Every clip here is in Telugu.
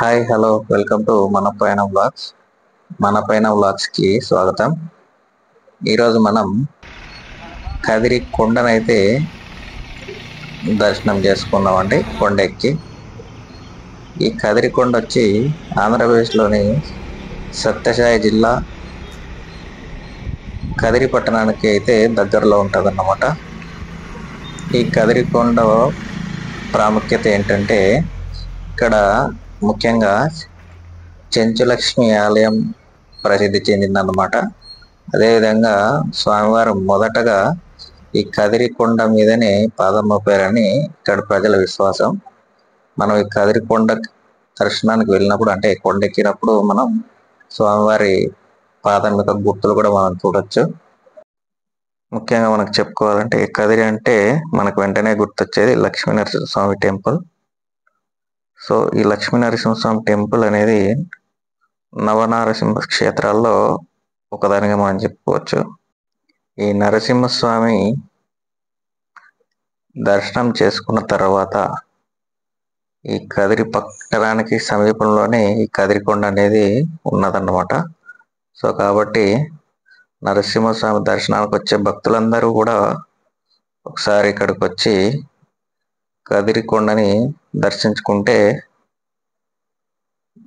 హాయ్ హలో వెల్కమ్ టు మన పైన వ్లాగ్స్కి స్వాగతం. ఈరోజు మనం కదిరి కొండనైతే దర్శనం చేసుకున్నామండి. కొండ ఎక్కి ఈ కదిరి కొండ వచ్చి ఆంధ్రప్రదేశ్లోని సత్యసాయి జిల్లా కదిరి పట్టణానికి అయితే దగ్గరలో ఉంటుందన్నమాట. ఈ కదిరి కొండ ప్రాముఖ్యత ఏంటంటే ఇక్కడ ముఖ్యంగా చెంచులక్ష్మి ఆలయం ప్రసిద్ధి చెందిందన్నమాట. అదేవిధంగా స్వామివారు మొదటగా ఈ కదిరి కొండ మీదనే పాదం మోపారని ఇక్కడ ప్రజల విశ్వాసం. మనం ఈ కదిరి కొండ దర్శనానికి వెళ్ళినప్పుడు, అంటే కొండ ఎక్కినప్పుడు, మనం స్వామివారి పాదం మీద గుర్తులు కూడా మనం చూడొచ్చు. ముఖ్యంగా మనకు చెప్పుకోవాలంటే కదిరి అంటే మనకు వెంటనే గుర్తొచ్చేది లక్ష్మీనరసింహస్వామి టెంపుల్. సో ఈ లక్ష్మీనరసింహస్వామి టెంపుల్ అనేది నవనారసింహ క్షేత్రాల్లో ఒకదానిగా మనం చెప్పుకోవచ్చు. ఈ నరసింహస్వామి దర్శనం చేసుకున్న తర్వాత ఈ కదిరి పట్టణానికి సమీపంలోనే ఈ కదిరికొండ అనేది ఉన్నదన్నమాట. సో కాబట్టి నరసింహస్వామి దర్శనానికి వచ్చే భక్తులందరూ కూడా ఒకసారి ఇక్కడికి వచ్చి కదిరికొండని దర్శించుకుంటే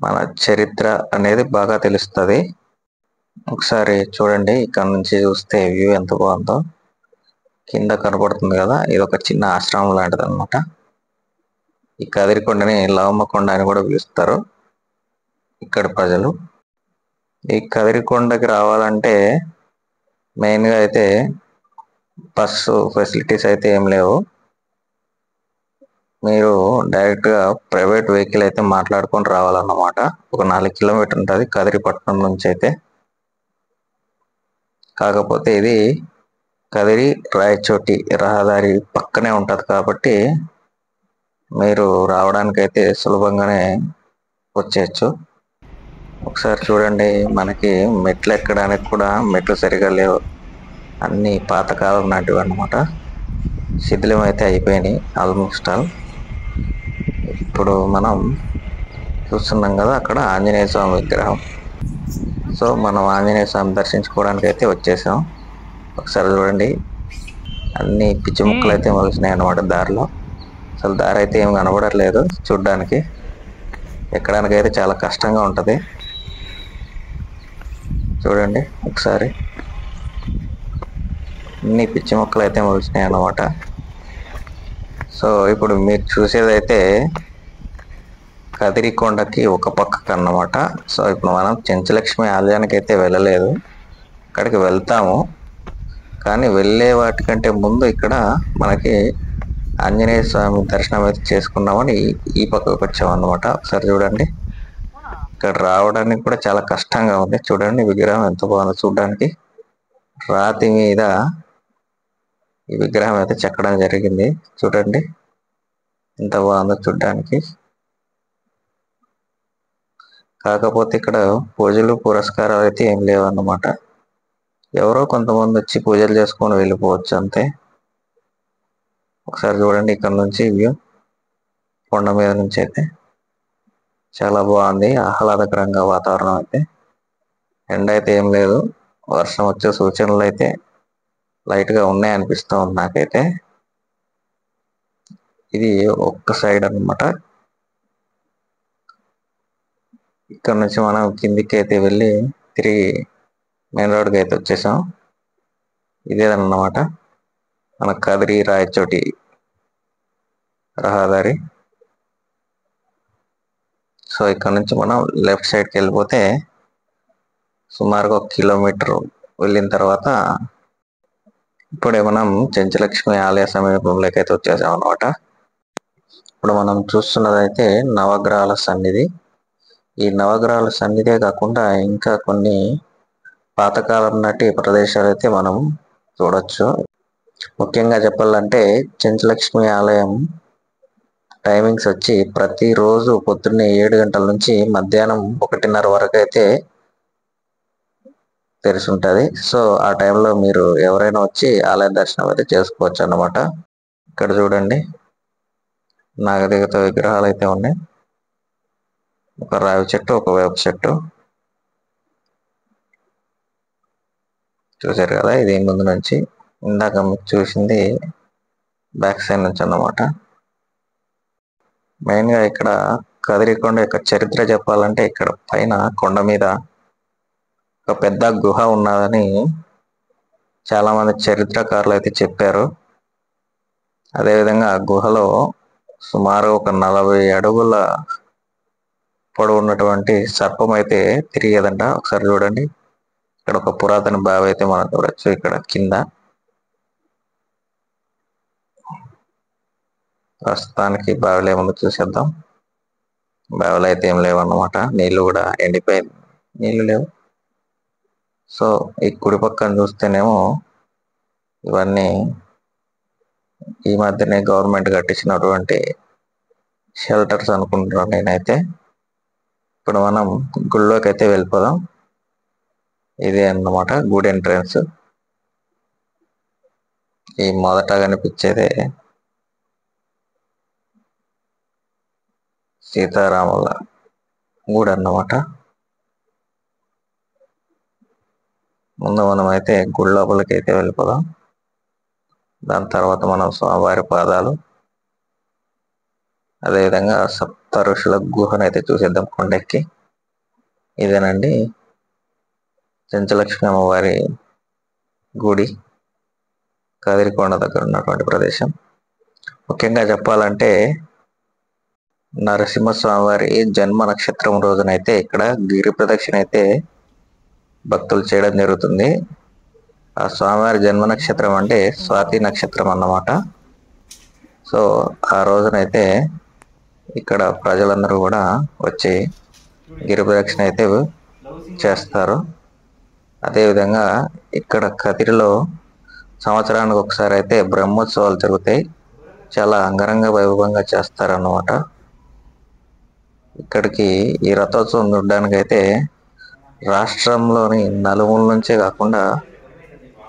మన చరిత్ర అనేది బాగా తెలుస్తుంది. ఒకసారి చూడండి, ఇక్కడ నుంచి చూస్తే వ్యూ ఎంత బాగుందో. కింద కనబడుతుంది కదా, ఇది ఒక చిన్న ఆశ్రమం లాంటిది అనమాట. ఈ కదిరికొండని లవమ్మకొండ అని కూడా పిలుస్తారు ఇక్కడ ప్రజలు. ఈ కదిరికొండకి రావాలంటే మెయిన్గా అయితే బస్సు ఫెసిలిటీస్ అయితే ఏం లేవు. మీరు డైరెక్ట్గా ప్రైవేట్ వెహికల్ అయితే మాట్లాడుకొని రావాలన్నమాట. ఒక 4 కిలోమీటర్ ఉంటుంది కదిరిపట్నం నుంచి అయితే. కాకపోతే ఇది కదిరి రాయచోటి రహదారి పక్కనే ఉంటుంది కాబట్టి మీరు రావడానికైతే సులభంగానే వచ్చేయచ్చు. ఒకసారి చూడండి, మనకి మెట్లు ఎక్కడానికి కూడా మెట్లు సరిగా లేవు, అన్ని పాతకాలం నాటివి అన్నమాట. శిథిలం అయితే అయిపోయినాయి ఆల్మోస్ట్ ఆల్. ఇప్పుడు మనం చూస్తున్నాం కదా, అక్కడ ఆంజనేయ స్వామి విగ్రహం. సో మనం ఆంజనేయ స్వామి దర్శించుకోవడానికి అయితే వచ్చేసాం. ఒకసారి చూడండి, అన్ని పిచ్చి ముక్కలు అయితే మొలిసినాయి అన్నమాట దారిలో. అసలు దారి అయితే ఏం కనబడట్లేదు చూడ్డానికి. ఎక్కడానికి అయితే చాలా కష్టంగా ఉంటుంది. చూడండి ఒకసారి, అన్ని పిచ్చి మొక్కలు అయితే మొలిసినాయి అన్నమాట. సో ఇప్పుడు మీరు చూసేదైతే కదిరికొండకి ఒక పక్కకు అన్నమాట. సో ఇప్పుడు మనం చెంచులక్ష్మి ఆలయానికి అయితే వెళ్ళలేదు, అక్కడికి వెళ్తాము. కానీ వెళ్ళే వాటికంటే ముందు ఇక్కడ మనకి ఆంజనేయ స్వామి దర్శనం అయితే చేసుకున్నామని ఈ పక్కకు వచ్చామన్నమాట. ఒకసారి చూడండి, ఇక్కడ రావడానికి కూడా చాలా కష్టంగా ఉంది. చూడండి విగ్రహం ఎంత బాగుందో చూడడానికి. రాతి మీద ఈ విగ్రహం అయితే చెక్కడం జరిగింది. చూడండి ఎంత బాగుందో చూడడానికి. కాకపోతే ఇక్కడ పూజలు పురస్కారాలు అయితే ఏం లేవన్నమాట. ఎవరో కొంతమంది వచ్చి పూజలు చేసుకొని వెళ్ళిపోవచ్చు అంతే. ఒకసారి చూడండి, ఇక్కడ నుంచి వ్యూ కొండ మీద నుంచి అయితే చాలా బాగుంది, ఆహ్లాదకరంగా వాతావరణం అయితే. ఎండ అయితే ఏం లేదు, వర్షం వచ్చే సూచనలు అయితే లైట్గా ఉన్నాయి అనిపిస్తూ ఉంది నాకైతే. ఇది ఒక్క సైడ్ అన్నమాట. ఇక్కడ నుంచి మనం కిందికి అయితే వెళ్ళి తిరిగి మెయిన్ రోడ్కి అయితే వచ్చేసాం. ఇదేదన్నమాట మన కదిరి రాయచోటి రహదారి. సో ఇక్కడ నుంచి మనం లెఫ్ట్ సైడ్కి వెళ్ళిపోతే సుమారుగా 1 కిలోమీటర్ వెళ్ళిన తర్వాత ఇప్పుడే మనం చెంచులక్ష్మి ఆలయ సమీపంలోకి అయితే వచ్చేసాం అనమాట. ఇప్పుడు మనం చూస్తున్నదైతే నవగ్రహాల సన్నిధి. ఈ నవగ్రహాల సన్నిధే కాకుండా ఇంకా కొన్ని పాతకాలం నాటి ప్రదేశాలు అయితే మనం చూడొచ్చు. ముఖ్యంగా చెప్పాలంటే చెంచులక్ష్మి ఆలయం టైమింగ్స్ వచ్చి ప్రతిరోజు పొద్దున్నే 7 గంటల నుంచి మధ్యాహ్నం 1:30 వరకు అయితే తెరిచి ఉంటుంది. సో ఆ టైంలో మీరు ఎవరైనా వచ్చి ఆలయ దర్శనం అయితే చేసుకోవచ్చు అన్నమాట. ఇక్కడ చూడండి, నాగదేవత విగ్రహాలు అయితే ఉన్నాయి. ఒక రావి చెట్టు, ఒక వేప చెట్టు. చూసారు కదా, ఇది ముందు నుంచి. ఇందాక మీకు చూసింది బ్యాక్ సైడ్ నుంచి అన్నమాట. మెయిన్గా ఇక్కడ కదిరికొండ యొక్క చరిత్ర చెప్పాలంటే, ఇక్కడ పైన కొండ మీద ఒక పెద్ద గుహ ఉన్నదని చాలా మంది చరిత్రకారులు అయితే చెప్పారు. అదేవిధంగా ఆ గుహలో సుమారు ఒక 40 అడుగుల పొడవు ఉన్నటువంటి సర్పం అయితే తిరిగేదంట. ఒకసారి చూడండి, ఇక్కడ ఒక పురాతన బావి అయితే మనం చూడొచ్చు. ఇక్కడ కింద ప్రస్తుతానికి బావిలో ఏముందో చూసేద్దాం. బావిలో అయితే ఏం లేవన్నమాట, నీళ్లు కూడా ఎండిపోయింది, నీళ్లు లేవు. సో ఈ కుడి పక్కన చూస్తేనేమో ఇవన్నీ ఈ మధ్యనే గవర్నమెంట్ కట్టించినటువంటి షెల్టర్స్ అనుకుంటున్నాను నేనైతే. ఇప్పుడు మనం గుడిలోకి అయితే వెళ్ళిపోదాం. ఇదే అన్నమాట గుడి ఎంట్రన్స్. ఈ మొదట కనిపించేదే సీతారాముల గుడి అన్నమాట. ముందు మనం అయితే గుడి లోపలికి అయితే వెళ్ళిపోదాం. దాని తర్వాత మనం స్వామివారి పాదాలు, అదేవిధంగా సప్త ఋషుల గుహను అయితే చూసేద్దాం కొండెక్కి. ఇదేనండి చెంచలక్ష్మి అమ్మవారి గుడి, కదిరికొండ దగ్గర ఉన్నటువంటి ప్రదేశం. ముఖ్యంగా చెప్పాలంటే నరసింహస్వామి వారి జన్మ నక్షత్రం రోజునైతే ఇక్కడ గిరి ప్రదక్షిణ అయితే భక్తులు చేయడం జరుగుతుంది. ఆ స్వామివారి జన్మ నక్షత్రం అంటే స్వాతి నక్షత్రం అన్నమాట. సో ఆ రోజునైతే ఇక్కడ ప్రజలందరూ కూడా వచ్చి గిరి ప్రదక్షిణ అయితే చేస్తారు. అదేవిధంగా ఇక్కడ కదిరిలో సంవత్సరానికి ఒకసారి అయితే బ్రహ్మోత్సవాలు జరుగుతాయి. చాలా అంగరంగ వైభవంగా చేస్తారన్నమాట. ఇక్కడికి ఈ రథోత్సవం చూడడానికి అయితే రాష్ట్రంలోని నలుమూల నుంచే కాకుండా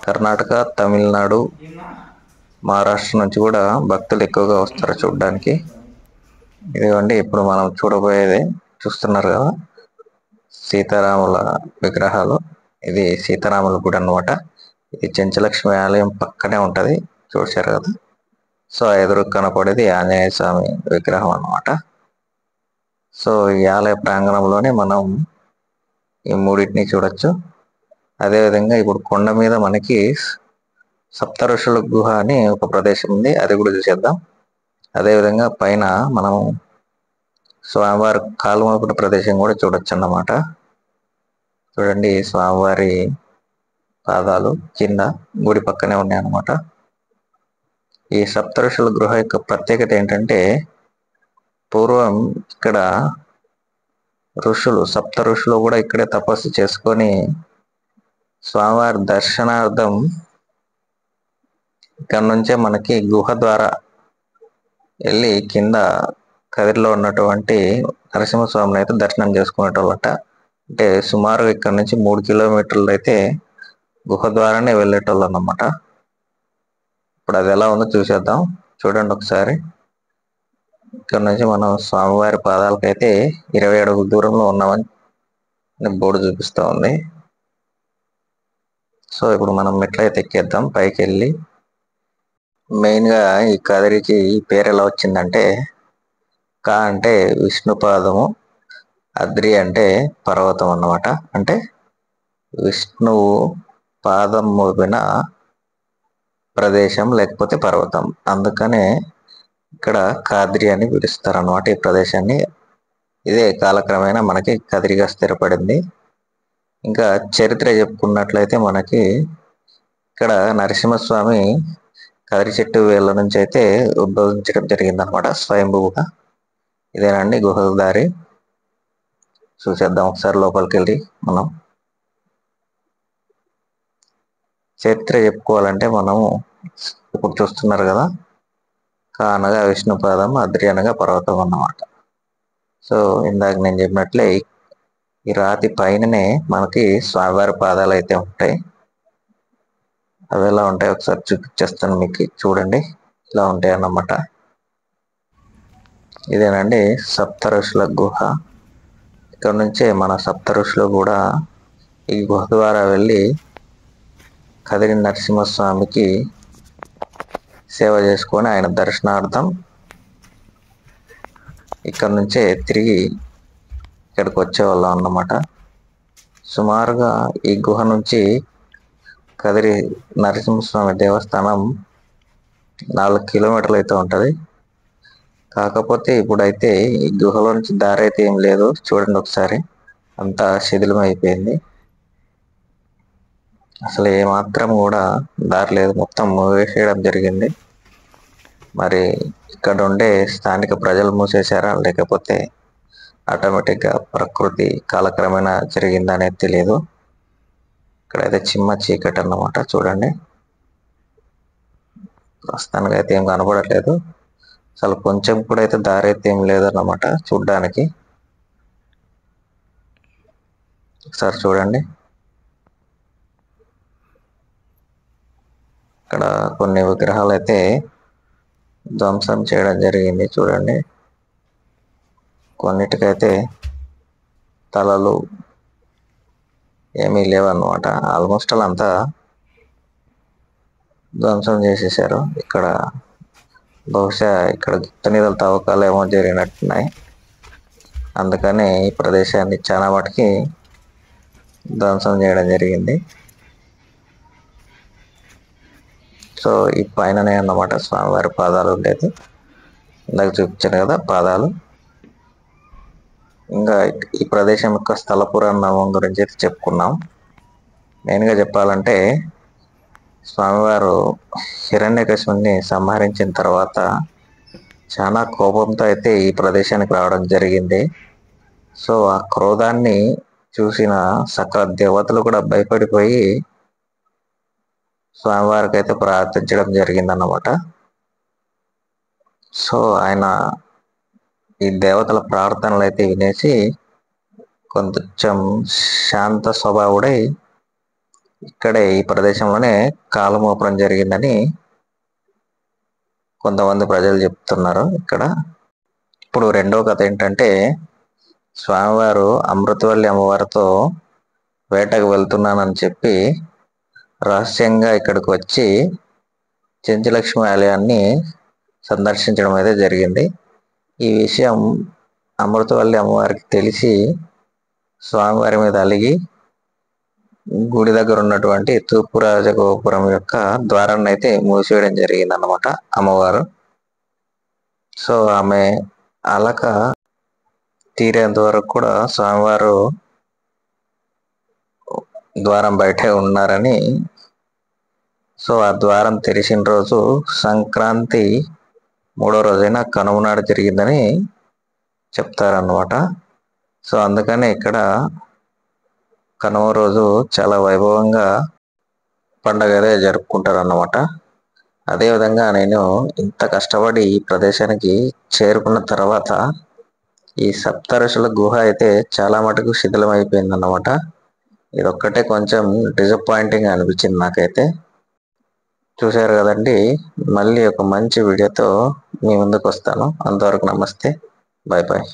కర్ణాటక, తమిళనాడు, మహారాష్ట్ర నుంచి కూడా భక్తులు ఎక్కువగా వస్తారు చూడడానికి. ఇదిగోండి ఇప్పుడు మనం చూడబోయేది, చూస్తున్నారు కదా సీతారాముల విగ్రహాలు. ఇది సీతారాముల గుడి అన్నమాట. ఇది చెంచలక్ష్మి ఆలయం పక్కనే ఉంటది, చూశారు కదా. సో ఎదురు కనపడేది ఆంజనేయ స్వామి విగ్రహం అన్నమాట. సో ఈ ఆలయ ప్రాంగణంలోనే మనం ఈ మూడింటిని చూడొచ్చు. అదేవిధంగా ఇప్పుడు కొండ మీద మనకి సప్త ఋషుల గుహ అని ఒక ప్రదేశం ఉంది, అది కూడా చూసేద్దాం. అదేవిధంగా పైన మనం స్వామివారి కాలుమోపుట ప్రదేశం కూడా చూడొచ్చు అన్నమాట. చూడండి, స్వామివారి పాదాలు కింద గుడి పక్కనే ఉన్నాయి అన్నమాట. ఈ సప్త ఋషుల గృహ యొక్క ప్రత్యేకత ఏంటంటే, పూర్వం ఇక్కడ సప్త ఋషులు కూడా ఇక్కడే తపస్సు చేసుకొని స్వామివారి దర్శనార్థం ఇక్కడ నుంచే మనకి గుహ ద్వారా వెళ్ళి కింద కదిరిలో ఉన్నటువంటి నరసింహస్వామిని అయితే దర్శనం చేసుకునేటోళ్ళట. అంటే సుమారు ఇక్కడ నుంచి 3 కిలోమీటర్లు అయితే గుహ ద్వారానే వెళ్ళేటోళ్ళు అన్నమాట. ఇప్పుడు అది ఎలా ఉందో చూసేద్దాం. చూడండి ఒకసారి. ఇక్కడ నుంచి మనం స్వామివారి పాదాలకైతే 20 అడుగుల దూరంలో ఉన్నామని బోర్డు చూపిస్తూ ఉంది. సో ఇప్పుడు మనం మెట్లయితే ఎక్కేద్దాం పైకి వెళ్ళి. మెయిన్గా ఈ కదిరికి ఈ పేరు ఎలా వచ్చిందంటే, కా అంటే విష్ణుపాదము, అద్రి అంటే పర్వతం అన్నమాట. అంటే విష్ణువు పాదం మోపిన ప్రదేశం లేకపోతే పర్వతం, అందుకనే ఇక్కడ కాద్రి అని పిలుస్తారు అన్నమాట ఈ ప్రదేశాన్ని. ఇదే కాలక్రమేణా మనకి కదిరిగా స్థిరపడింది. ఇంకా చరిత్ర చెప్పుకున్నట్లయితే మనకి ఇక్కడ నరసింహస్వామి కదిరి చెట్టు వేళ్ళ నుంచి అయితే ఉద్భవించడం జరిగింది అనమాట స్వయంభూగా. ఇదేనండి గుహ దారి. చూసేద్దాం ఒకసారి లోపలికి వెళ్ళి. మనం చరిత్ర చెప్పుకోవాలంటే మనము ఇప్పుడు చూస్తున్నారు కదా, కా అనగా విష్ణుపాదం, అద్రి అనగా పర్వతం అన్నమాట. సో ఇందాక నేను చెప్పినట్లే ఈ రాతి పైననే మనకి స్వామివారి పాదాలు అయితే ఉంటాయి. అవి ఎలా ఉంటాయి ఒకసారి చూపించేస్తాను మీకు, చూడండి. ఇలా ఉంటాయి అన్నమాట. ఇదేనండి సప్త ఋషుల గుహ. ఇక్కడ నుంచే మన సప్త ఋషులు కూడా ఈ గుహ ద్వారా వెళ్ళి కదిరి నరసింహస్వామికి సేవ చేసుకొని ఆయన దర్శనార్థం ఇక్కడ నుంచే తిరిగి ఇక్కడికి వచ్చేవాళ్ళం అన్నమాట. సుమారుగా ఈ గుహ నుంచి కదిరి నరసింహస్వామి దేవస్థానం 4 కిలోమీటర్లు అయితే ఉంటుంది. కాకపోతే ఇప్పుడైతే ఈ గుహలో నుంచి దారి అయితే ఏం లేదు. చూడండి ఒకసారి, అంతా శిథిలం అయిపోయింది. అసలు ఏమాత్రం కూడా దారి లేదు, మొత్తం మూసేయడం జరిగింది. మరి ఇక్కడ ఉండే స్థానిక ప్రజలు మూసేశారా, లేకపోతే ఆటోమేటిక్గా ప్రకృతి కాలక్రమేణా జరిగిందనేది తెలియదు. ఇక్కడైతే చిమ్మ చీకటి అన్నమాట. చూడండి, ప్రస్తుతానికి అయితే ఏం కనబడట్లేదు. అసలు కొంచెం కూడా అయితే దారి అయితే ఏం లేదన్నమాట చూడ్డానికి. ఒకసారి చూడండి, ఇక్కడ కొన్ని విగ్రహాలు అయితే ధ్వంసం చేయడం జరిగింది. చూడండి, కొన్నిటికైతే తలలు ఏమీ లేవన్నమాట. ఆల్మోస్ట్ అంతా ధ్వంసం చేసేసారు. ఇక్కడ బహుశా ఇక్కడ గుప్త నిధుల తవ్వకాలు ఏమో జరిగినట్టున్నాయి. అందుకని ఈ ప్రదేశాన్ని చాలా మటుకి ధ్వంసం చేయడం జరిగింది. సో ఈ పైననే అన్నమాట స్వామివారి పాదాలు ఉండేది. ఇందాక చూపించాను కదా పాదాలు. ఇంకా ఈ ప్రదేశం యొక్క స్థల పురాణం గురించి అయితే చెప్పుకున్నాం. మెయిన్గా చెప్పాలంటే స్వామివారు హిరణ్యకశిపుని సంహరించిన తర్వాత చాలా కోపంతో అయితే ఈ ప్రదేశానికి రావడం జరిగింది. సో ఆ క్రోధాన్ని చూసిన సకల దేవతలు కూడా భయపడిపోయి స్వామివారికి అయితే ప్రార్థించడం జరిగిందన్నమాట. సో ఆయన ఈ దేవతల ప్రార్థనలు అయితే వినేసి కొంచెం శాంత స్వభావుడై ఇక్కడే ఈ ప్రదేశంలోనే కాలమోపడం జరిగిందని కొంతమంది ప్రజలు చెప్తున్నారు. ఇక్కడ ఇప్పుడు రెండో కథ ఏంటంటే, స్వామివారు అమృతవల్లి అమ్మవారితో వేటకు వెళ్తున్నానని చెప్పి రహస్యంగా ఇక్కడికి వచ్చి చెంచులక్ష్మి ఆలయాన్ని సందర్శించడం అయితే జరిగింది. ఈ విషయం అమృతవల్లి అమ్మవారికి తెలిసి స్వామివారి మీద అలిగి గుడి దగ్గర ఉన్నటువంటి తూర్పు రాజగోపురం యొక్క ద్వారాన్ని అయితే మూసివేయడం జరిగింది అన్నమాట అమ్మవారు. సో ఆమె అలక తీరేంత వరకు కూడా స్వామివారు ద్వారం బయటే ఉన్నారని, సో ఆ ద్వారం తెరిచిన రోజు సంక్రాంతి 3వ రోజైన కనుమ నాడు జరిగిందని చెప్తారన్నమాట. సో అందుకనే ఇక్కడ కనుమ రోజు చాలా వైభవంగా పండగ జరుపుకుంటారు అన్నమాట. అదేవిధంగా నేను ఇంత కష్టపడి ఈ ప్రదేశానికి చేరుకున్న తర్వాత ఈ సప్తఋషుల గుహ అయితే చాలా మటుకు శిథిలం అయిపోయింది అన్నమాట. ఇదొక్కటే కొంచెం డిసప్పాయింటింగ్ అనిపించింది నాకైతే. చూశారు కదండి, మళ్ళీ ఒక మంచి వీడియోతో మీ ముందుకు వస్తాను. అంతవరకు నమస్తే, బాయ్ బాయ్.